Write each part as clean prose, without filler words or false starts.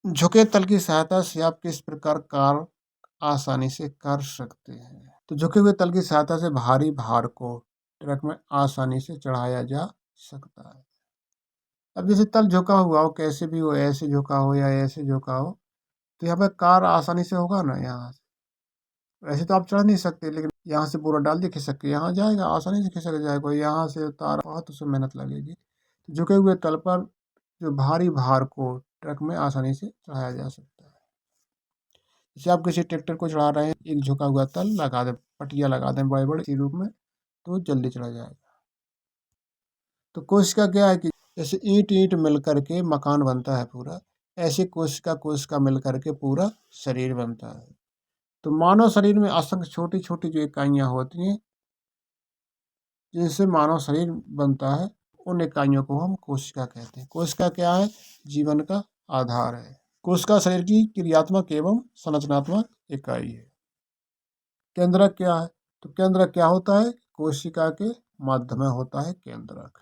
झुके तल की सहायता से आप किस प्रकार कार्य आसानी से कर सकते हैं? तो झुके हुए तल की सहायता से भारी भार को ट्रक में आसानी से चढ़ाया जा सकता है। अब जैसे तल झुका हुआ हो, कैसे भी हो, ऐसे झुका हो या ऐसे झुका हो, तो यहाँ पे कार आसानी से होगा ना यहाँ से। वैसे तो आप चढ़ नहीं सकते, लेकिन यहाँ से पूरा डाल दिए खिसक के यहाँ जाएगा, आसानी से खिसक जाएगा। यहाँ से उतार बहुत उसमें मेहनत लगेगी। तो झुके हुए तल पर जो भारी भार को ट्रक में आसानी से चढ़ाया जा सकता है। जैसे आप किसी ट्रैक्टर को चढ़ा रहे हैं, एक झुका हुआ तल लगा दें, पटिया लगा दें बड़े बड़े इसी रूप में, तो जल्दी चढ़ा जाएगा। तो कोशिका क्या है कि जैसे ईंट ईंट मिल करके मकान बनता है पूरा, ऐसे कोशिका कोशिका मिल करके पूरा शरीर बनता है। तो मानव शरीर में असंख्य छोटी छोटी जो इकाइयाँ होती हैं, जिनसे मानव शरीर बनता है, उन इकाइयों को हम कोशिका कहते हैं। कोशिका क्या है? जीवन का आधार है। कोशिका शरीर की क्रियात्मक एवं संरचनात्मक इकाई है। केंद्रक क्या है? तो केंद्रक क्या होता है? कोशिका के मध्य में होता है केंद्रक।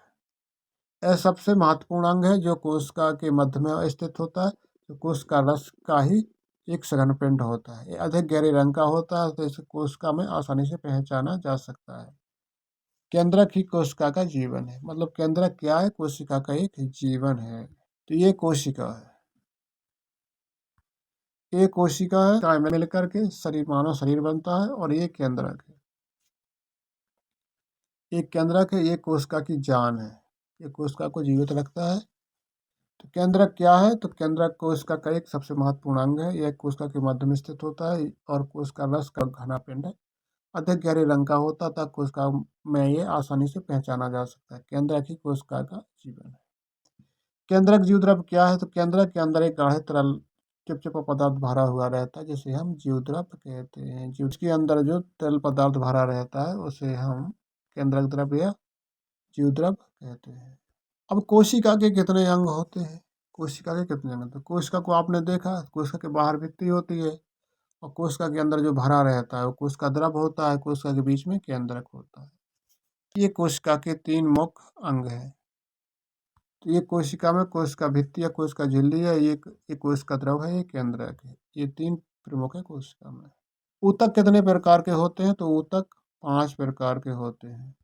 यह सबसे महत्वपूर्ण अंग है जो कोशिका के मध्य में स्थित होता है। तो कोशिका रस का ही एक सघन पिंड होता है। ये अधिक गहरे रंग का होता है, तो इसे कोशिका में आसानी से पहचाना जा सकता है। केंद्रक ही कोशिका का जीवन है। मतलब केंद्रक क्या है? कोशिका का एक जीवन है। तो ये कोशिका है, ये कोशिका है, मिलकर के शरीर मानव शरीर बनता है, और ये केंद्रक है। एक केंद्रक है, ये कोशिका की जान है, ये कोशिका को जीवित रखता है। तो केंद्रक क्या है? तो केंद्रक कोशिका का एक सबसे महत्वपूर्ण अंग है। यह कोशिका के मध्य में स्थित होता है, और कोशिका रस का घना पिंड है, अधिक गहरे रंग का होता था। कोशिका में ये आसानी से पहचाना जा सकता है। केंद्रक ही कोशिका का जीवन है। केंद्रक जीवद्रव क्या है? तो केंद्रक के अंदर एक गाढ़े तरल चिपचिपा पदार्थ भरा हुआ रहता है, जिसे हम जीवद्रव कहते हैं। जीव के अंदर जो तरल पदार्थ भरा रहता है, उसे हम केंद्रक द्रव्य या जीवद्रव कहते हैं। अब कोशिका के कितने अंग होते हैं? कोशिका के कितने अंग? तो कोशिका को आपने देखा, कोशिका के बाहर भित्ति होती है, और कोशिका के अंदर जो भरा रहता है वो कोशिका द्रव होता है, कोशिका के बीच में केंद्रक होता है। ये कोशिका के 3 मुख्य अंग हैं। तो ये कोशिका में कोशिका भित्ति या कोशिका झिल्ली है, ये कोशिका द्रव है, ये केंद्रक है। ये 3 प्रमुख है कोशिका में। ऊतक कितने प्रकार के होते हैं? तो ऊतक 5 प्रकार के होते हैं।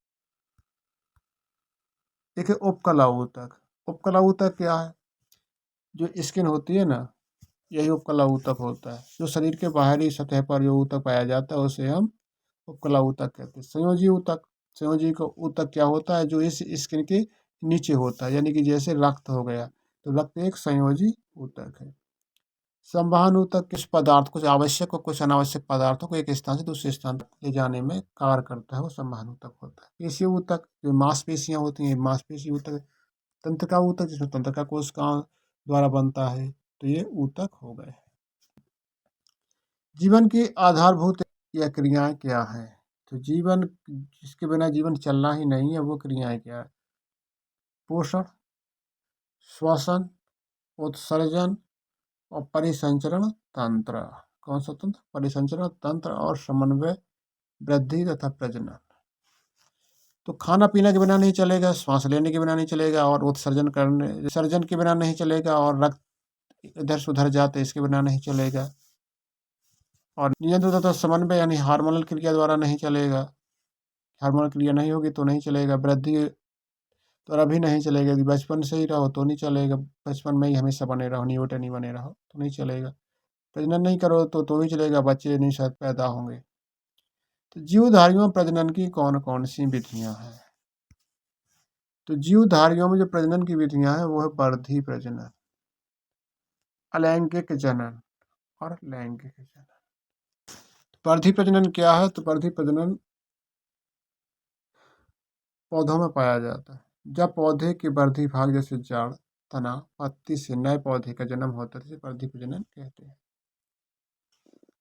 देखिए, उपकला ऊतक। उपकला ऊतक क्या है? जो स्किन होती है ना, यही उपकला ऊतक होता है। जो शरीर के बाहरी सतह पर जो ऊतक पाया जाता है, उसे हम उपकला ऊतक कहते हैं। संयोजी ऊतक। संयोजी का ऊतक क्या होता है? जो इस स्किन के नीचे होता है, यानी कि जैसे रक्त हो गया, तो रक्त एक संयोजी ऊतक है। संवहन ऊतक किस पदार्थ, कुछ आवश्यक और कुछ अनावश्यक पदार्थों को एक स्थान से दूसरे स्थान तक ले जाने में कार्य करता है, वो संवहन ऊतक होता है। पेशी ऊतक, जो मांसपेशियां होती हैं, मांसपेशी ऊतक। तंत्रिका ऊतक, जिसमें तंत्रिका कोशिकाओं द्वारा बनता है, तो ये ऊतक हो गए। जीवन की आधारभूत या क्रियाएं क्या है? तो जीवन, जिसके बिना जीवन चलना ही नहीं है, वो क्रियाएं क्या है? पोषण, श्वसन, उत्सर्जन और परिसंचरण तंत्र। कौन सा तंत्र? परिसंचरण तंत्र और समन्वय, वृद्धि तथा प्रजनन। तो खाना पीना के बिना नहीं चलेगा, श्वास लेने के बिना नहीं चलेगा, और उत्सर्जन करने विसर्जन के बिना नहीं चलेगा, और रक्त इधर से उधर जाते इसके बिना नहीं चलेगा, और नियंत्रण तथा समन्वय यानी हार्मोनल क्रिया द्वारा नहीं चलेगा। हार्मोनल क्रिया नहीं होगी तो नहीं चलेगा। वृद्धि द्वारा भी नहीं चलेगा। यदि बचपन से ही रहो तो नहीं चलेगा, बचपन में ही हमेशा बने रहो, न्यूटन ही बने रहो तो नहीं चलेगा। प्रजनन नहीं करो तो भी चलेगा, बच्चे नहीं शायद पैदा होंगे। तो जीवधारियों में प्रजनन की कौन कौन सी विधियां हैं? तो जीवधारियों में जो प्रजनन की विधियां हैं वो है वर्धी प्रजनन, अलैंगिक जनन और लैंगिक जनन। वर्धी प्रजनन क्या है? तो वर्धी प्रजनन पौधों में पाया जाता है। जब पौधे के वर्धी भाग जैसे जड़, तना, पत्ती से नए पौधे का जन्म होता है, इसे वर्धी प्रजनन कहते हैं।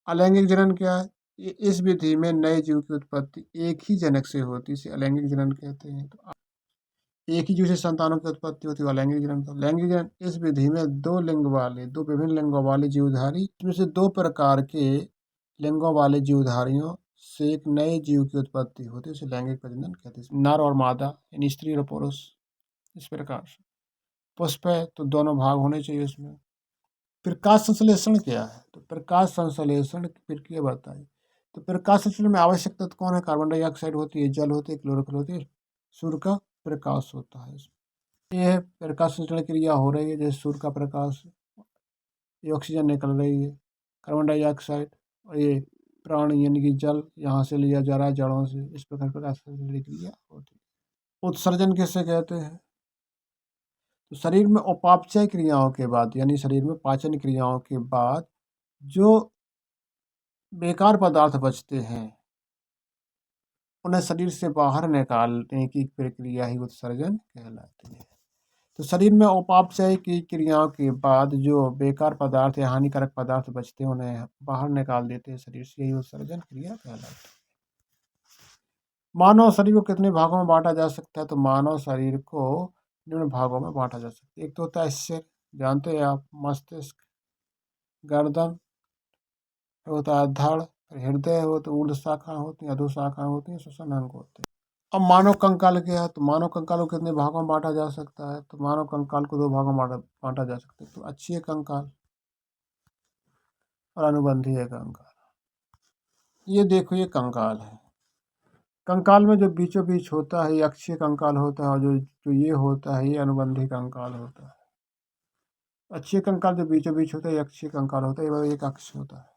अलैंगिक जनन क्या है? इस विधि में नए जीव की उत्पत्ति एक ही जनक से होती है, इसे अलैंगिक जनन कहते हैं। तो एक ही जीव से संतानों की उत्पत्ति होती है, अलैंगिक जनन। तो लैंगिक जनन इस विधि में दो विभिन्न लिंगों वाले जीवधारी, इसमें से 2 प्रकार के लिंगों वाले जीवधारियों से एक नए जीव की उत्पत्ति होती है, उसे लैंगिक प्रजनन कहते हैं। नर और मादा यानी स्त्री और पुरुष, इस प्रकार से। पुष्प है तो दोनों भाग होने चाहिए उसमें। प्रकाश संश्लेषण क्या है? तो प्रकाश संश्लेषण की प्रक्रिया बताइए। तो प्रकाश संश्लेषण में आवश्यक तत्व कौन है? कार्बन डाइऑक्साइड होती है, जल होती है, क्लोरोफिल होती है, सूर्य का प्रकाश होता है। ये है प्रकाश संश्लेषण क्रिया हो रही है, जैसे सूर्य का प्रकाश, ये ऑक्सीजन निकल रही है, कार्बन डाइऑक्साइड, और ये प्राण यानी कि जल यहाँ से लिया जा रहा है जड़ों से। इस प्रकार प्रकाश संश्लेषण क्रिया होती है। उत्सर्जन किससे कहते हैं? तो शरीर में उपापचय क्रियाओं के बाद, यानी शरीर में पाचन क्रियाओं के बाद जो बेकार पदार्थ बचते हैं उन्हें शरीर से बाहर निकालने की प्रक्रिया ही उत्सर्जन कहलाती है। तो शरीर में उपापचय की क्रियाओं के बाद जो बेकार पदार्थ या हानिकारक पदार्थ बचते हैं उन्हें बाहर निकाल देते हैं शरीर से, यही उत्सर्जन क्रिया कहलाती है। मानव शरीर को कितने भागों में बांटा जा सकता है? तो मानव शरीर को निम्न भागों में बांटा जा सकता है। एक तो होता है सिर, जानते हैं आप, मस्तिष्क, गर्दन, होता है धड़, हृदय हो, तो ऊर्ध्व शाखा होती है, अधो शाखा होती है, श्वसन अंग होते हैं। अब मानव कंकाल क्या है? तो मानव कंकाल को कितने भागों में बांटा जा सकता है? तो मानव कंकाल को दो भागों में बांटा जा सकता है। तो अक्षीय कंकाल और अनुबंधीय कंकाल। ये देखो, ये कंकाल है। कंकाल में जो बीचों बीच होता है ये अक्षीय कंकाल होता है, और जो जो ये होता है ये अनुबंधी कंकाल होता है। अक्षीय कंकाल जो बीचों बीच होता है ये अक्षीय कंकाल होता है, ये एक अक्ष होता है।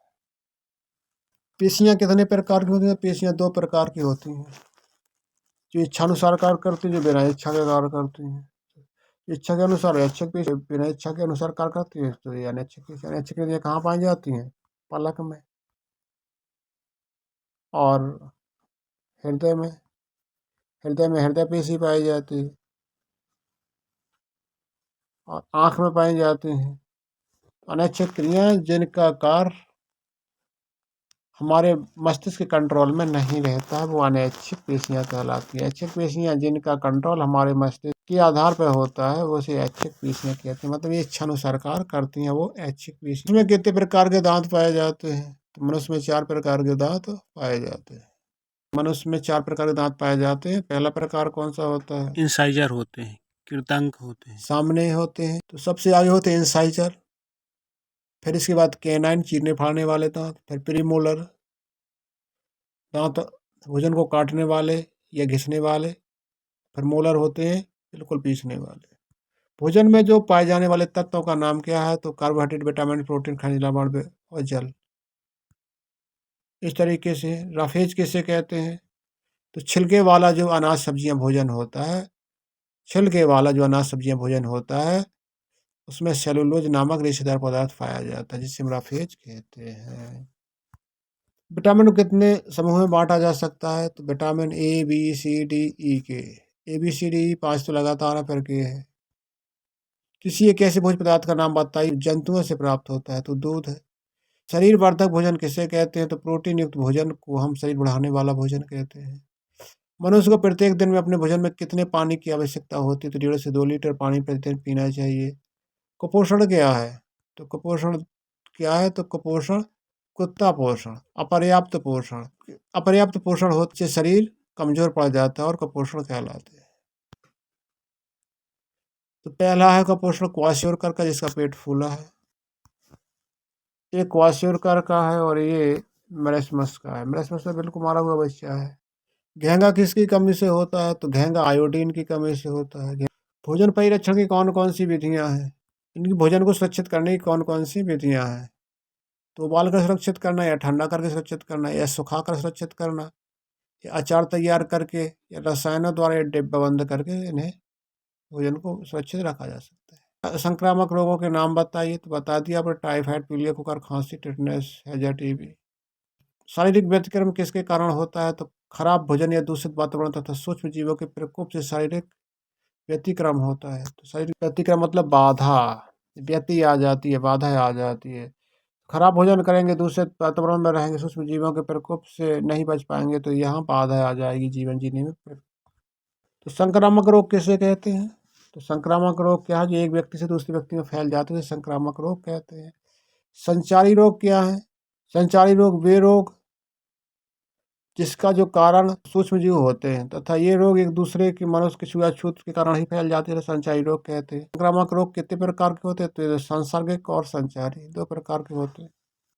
पेशियां कितने प्रकार की होती हैं? पेशियां दो प्रकार की होती हैं, जो इच्छानुसार कार्य करती है, जो बिना इच्छा के कार्य करती हैं। इच्छा के अनुसार ऐच्छिक पेशी, बिना इच्छा के अनुसार कार्य करती है, तो ये अनैच्छिक पेशी। अनैच्छिक पेशियां कहाँ पाई जाती हैं? पलक में और हृदय में। हृदय में हृदय पेशी पाई जाती है और आँख में पाई जाती हैं। अनैच्छिक क्रियाएं जिनका कार्य हमारे मस्तिष्क के कंट्रोल में नहीं रहता है वो अनैच्छिक पेशियां कहलाती हैं। ऐच्छिक पेशियां जिनका कंट्रोल हमारे मस्तिष्क के आधार पर होता है वो से ऐच्छिक पेशियां कहते हैं, मतलब ये इच्छानुसार कार्य करती हैं, वो ऐच्छिक पेशियां। इसमें कितने प्रकार के दांत पाए जाते हैं? तो मनुष्य में 4 प्रकार के दांत पाए जाते हैं। मनुष्य में 4 प्रकार के दांत पाए जाते हैं। पहला प्रकार कौन सा होता है? इंसाइजर होते हैं, कृतांक होते हैं। सामने होते हैं, तो सबसे आगे होते हैं इंसाइजर, फिर इसके बाद कैनाइन चीरने फाड़ने वाले दांत, फिर प्रीमोलर दांत भोजन को काटने वाले या घिसने वाले, फिर मोलर होते हैं बिल्कुल पीसने वाले। भोजन में जो पाए जाने वाले तत्वों का नाम क्या है? तो कार्बोहाइड्रेट, विटामिन, प्रोटीन, खनिज लवण और जल। इस तरीके से राफेज किसे कहते हैं? तो छिलके वाला जो अनाज सब्जियां भोजन होता है, छिलके वाला जो अनाज सब्जियां भोजन होता है उसमें सेलुलोज नामक रेशेदार पदार्थ पाया जाता है, जिसे हम राफेज कहते हैं। विटामिन को कितने समूह में बांटा जा सकता है? तो vitamin A, B, C, D, E K. A, B, C, D, ई 5 तो लगातार फिर के है। किसी एक ऐसे भोज्य पदार्थ का नाम बताइए जंतुओं से प्राप्त होता है? तो दूध है। शरीर वर्धक भोजन किसे कहते हैं? तो प्रोटीन युक्त भोजन को हम शरीर बढ़ाने वाला भोजन कहते हैं। मनुष्य को प्रत्येक दिन में अपने भोजन में कितने पानी की आवश्यकता होती है? तो 1.5 से 2 लीटर पानी प्रतिदिन पीना चाहिए। कुपोषण क्या है? तो कुपोषण क्या है? तो कुपोषण कुत्ता पोषण, अपर्याप्त पोषण। अपर्याप्त पोषण होने से शरीर कमजोर पड़ जाता है और कुपोषण कहलाते हैं। तो पहला है कुपोषण क्वाशियोरकर का, जिसका पेट फूला है। ये क्वाशियोरकर का है और ये मरेस्मस का है। मरेस्मस में बिल्कुल मारा हुआ बच्चा है। घेंगा किसकी कमी से होता है? तो घेंगा आयोडीन की कमी से होता है। भोजन परिरक्षण की कौन कौन सी विधियां हैं? इनकी भोजन को सुरक्षित करने की कौन कौन सी विधियां हैं? तो उबाल कर सुरक्षित करना, या ठंडा करके सुरक्षित करना, या सुखा कर सुरक्षित करना, या अचार तैयार करके, या रसायनों द्वारा डिब्बाबंद करके इन्हें भोजन को सुरक्षित रखा जा सकता है। संक्रामक रोगों के नाम बताइए? तो बता दिया आपने, टाइफाइड, पीलिया, बुखार, खांसी, टिटनेस, हैजा, टीबी। शारीरिक व्यतिक्रम किसके कारण होता है? तो खराब भोजन या दूषित वातावरण तथा सूक्ष्म जीवों के प्रकोप से शारीरिक व्यतिक्रम होता है। तो शारीरिक व्यतिक्रम मतलब बाधा, व्यति आ जाती है, बाधा आ जाती है। खराब भोजन करेंगे, दूषित वातावरण में रहेंगे, सूक्ष्म जीवों के प्रकोप से नहीं बच पाएंगे, तो यहाँ बाधा आ जाएगी जीवन जीने में। तो संक्रामक रोग किसे कहते हैं? तो संक्रामक रोग क्या है? जो एक व्यक्ति से दूसरे व्यक्ति में फैल जाते हैं, संक्रामक रोग कहते हैं। संचारी रोग क्या है? संचारी रोग वे रोग जिसका जो कारण सूक्ष्म जीव होते हैं तथा ये रोग एक दूसरे की मनुष्य की छुआछूत के कारण ही फैल जाते हैं, संचारी रोग कहते हैं। संक्रामक रोग कितने प्रकार के होते हैं? तो ये सांसर्गिक और संचारी दो प्रकार के होते हैं।